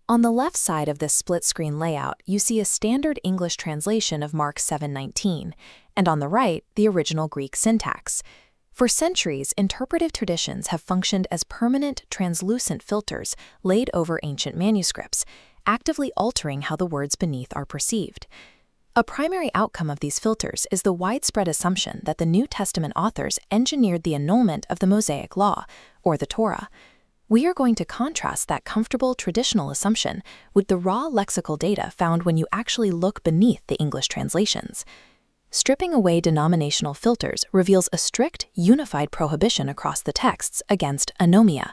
On the left side of this split-screen layout, you see a standard English translation of Mark 7:19, and on the right, the original Greek syntax. For centuries, interpretive traditions have functioned as permanent, translucent filters laid over ancient manuscripts, actively altering how the words beneath are perceived. A primary outcome of these filters is the widespread assumption that the New Testament authors engineered the annulment of the Mosaic Law, or the Torah. We are going to contrast that comfortable traditional assumption with the raw lexical data found when you actually look beneath the English translations. Stripping away denominational filters reveals a strict, unified prohibition across the texts against anomia.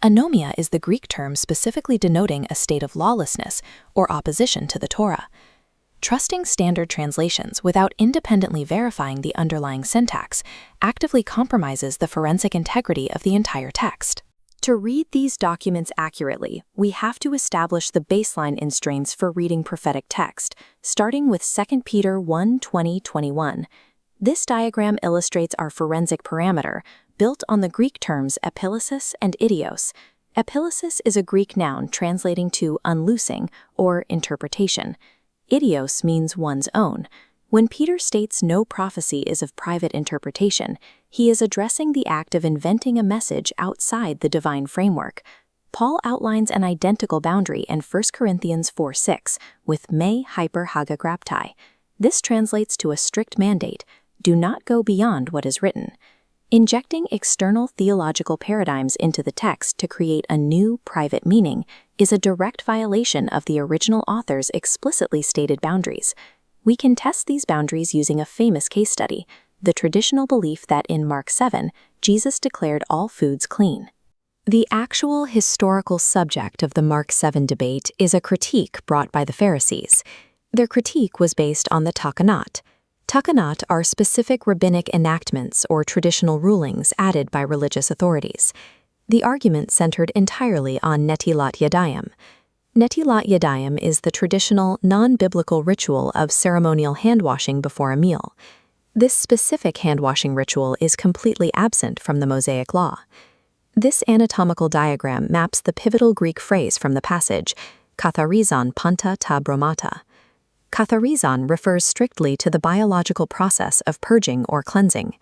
Anomia is the Greek term specifically denoting a state of lawlessness or opposition to the Torah. Trusting standard translations without independently verifying the underlying syntax actively compromises the forensic integrity of the entire text. To read these documents accurately, we have to establish the baseline instrains for reading prophetic text, starting with 2 Peter 1:20-21. This diagram illustrates our forensic parameter, built on the Greek terms epilesis and idios. Epilesis is a Greek noun translating to unloosing or interpretation. Idios means one's own. When Peter states no prophecy is of private interpretation, he is addressing the act of inventing a message outside the divine framework. Paul outlines an identical boundary in 1 Corinthians 4:6 with me hyper haga graptai. This translates to a strict mandate: do not go beyond what is written. Injecting external theological paradigms into the text to create a new private meaning is a direct violation of the original author's explicitly stated boundaries. We can test these boundaries using a famous case study, the traditional belief that in Mark 7, Jesus declared all foods clean. The actual historical subject of the Mark 7 debate is a critique brought by the Pharisees. Their critique was based on the takanot. Takanot are specific rabbinic enactments or traditional rulings added by religious authorities. The argument centered entirely on netilat yadayim. Netilat yadayim is the traditional, non-biblical ritual of ceremonial hand-washing before a meal. This specific hand-washing ritual is completely absent from the Mosaic Law. This anatomical diagram maps the pivotal Greek phrase from the passage, katharizon panta ta bromata. Katharizon refers strictly to the biological process of purging or cleansing.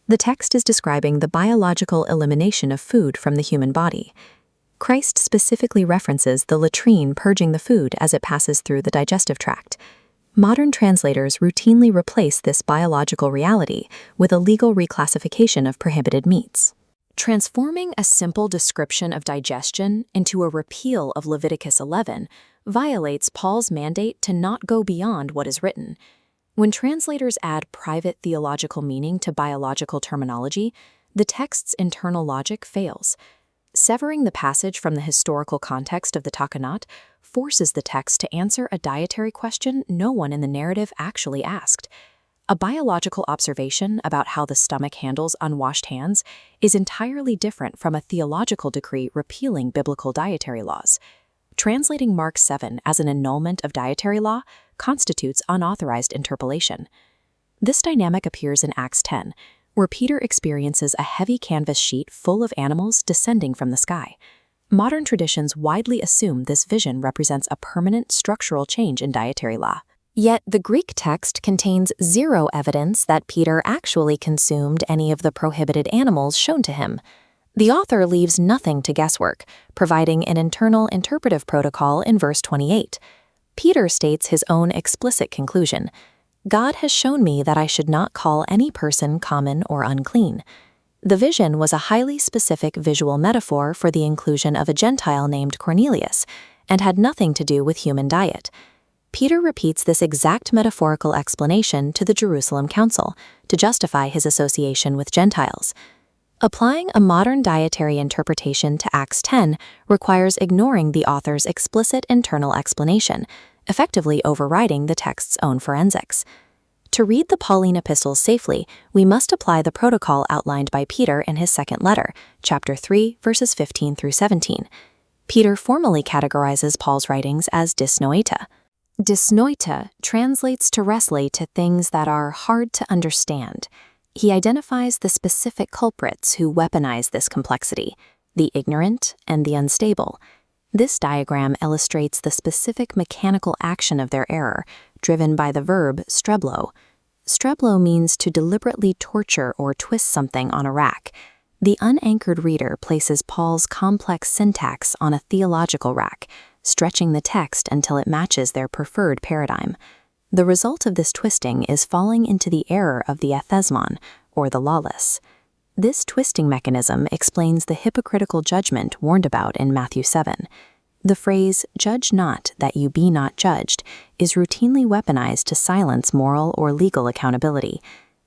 The text is describing the biological elimination of food from the human body. Christ specifically references the latrine purging the food as it passes through the digestive tract. Modern translators routinely replace this biological reality with a legal reclassification of prohibited meats. Transforming a simple description of digestion into a repeal of Leviticus 11 violates Paul's mandate to not go beyond what is written. When translators add private theological meaning to biological terminology, the text's internal logic fails. Severing the passage from the historical context of the takanot forces the text to answer a dietary question no one in the narrative actually asked. A biological observation about how the stomach handles unwashed hands is entirely different from a theological decree repealing biblical dietary laws. Translating Mark 7 as an annulment of dietary law constitutes unauthorized interpolation. This dynamic appears in Acts 10, where Peter experiences a heavy canvas sheet full of animals descending from the sky. Modern traditions widely assume this vision represents a permanent structural change in dietary law. Yet the Greek text contains zero evidence that Peter actually consumed any of the prohibited animals shown to him. The author leaves nothing to guesswork, providing an internal interpretive protocol in verse 28. Peter states his own explicit conclusion: God has shown me that I should not call any person common or unclean. The vision was a highly specific visual metaphor for the inclusion of a Gentile named Cornelius, and had nothing to do with human diet. Peter repeats this exact metaphorical explanation to the Jerusalem Council to justify his association with Gentiles. Applying a modern dietary interpretation to Acts 10 requires ignoring the author's explicit internal explanation, effectively overriding the text's own forensics. To read the Pauline epistles safely, we must apply the protocol outlined by Peter in his second letter, chapter 3, verses 15 through 17. Peter formally categorizes Paul's writings as dysnoita. Dysnoita translates directly to things that are hard to understand. He identifies the specific culprits who weaponize this complexity: the ignorant and the unstable. This diagram illustrates the specific mechanical action of their error, driven by the verb streblo. Streblo means to deliberately torture or twist something on a rack. The unanchored reader places Paul's complex syntax on a theological rack, stretching the text until it matches their preferred paradigm. The result of this twisting is falling into the error of the athesmon, or the lawless. This twisting mechanism explains the hypocritical judgment warned about in Matthew 7. The phrase, "judge not that you be not judged," is routinely weaponized to silence moral or legal accountability.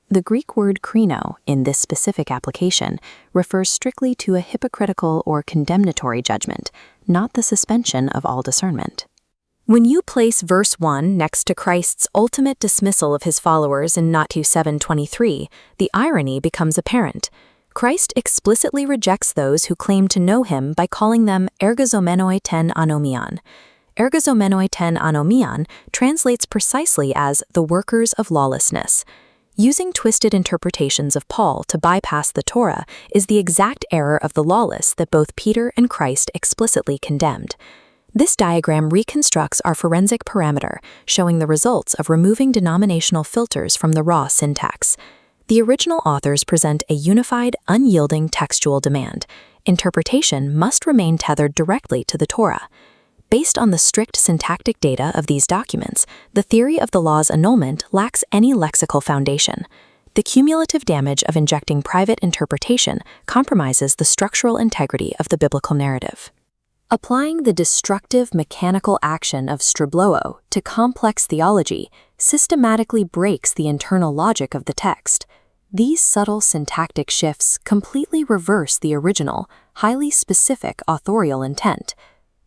The Greek word krino, in this specific application, refers strictly to a hypocritical or condemnatory judgment, not the suspension of all discernment. When you place verse 1 next to Christ's ultimate dismissal of his followers in Matthew 7:23, the irony becomes apparent. Christ explicitly rejects those who claim to know him by calling them ergozomenoi ten anomian. Ergozomenoi ten anomian translates precisely as the workers of lawlessness. Using twisted interpretations of Paul to bypass the Torah is the exact error of the lawless that both Peter and Christ explicitly condemned. This diagram reconstructs our forensic parameter, showing the results of removing denominational filters from the raw syntax. The original authors present a unified, unyielding textual demand. Interpretation must remain tethered directly to the Torah. Based on the strict syntactic data of these documents, the theory of the law's annulment lacks any lexical foundation. The cumulative damage of injecting private interpretation compromises the structural integrity of the biblical narrative. Applying the destructive mechanical action of stribloo to complex theology systematically breaks the internal logic of the text. These subtle syntactic shifts completely reverse the original, highly specific authorial intent.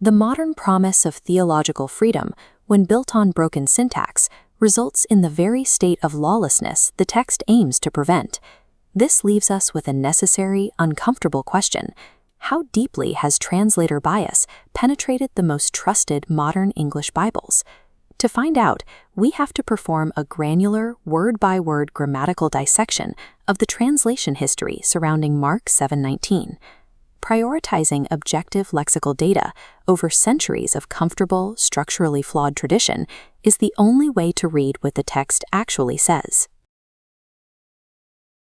The modern promise of theological freedom, when built on broken syntax, results in the very state of lawlessness the text aims to prevent. This leaves us with a necessary, uncomfortable question. How deeply has translator bias penetrated the most trusted modern English Bibles? To find out, we have to perform a granular, word-by-word grammatical dissection of the translation history surrounding Mark 7:19. Prioritizing objective lexical data over centuries of comfortable, structurally flawed tradition is the only way to read what the text actually says.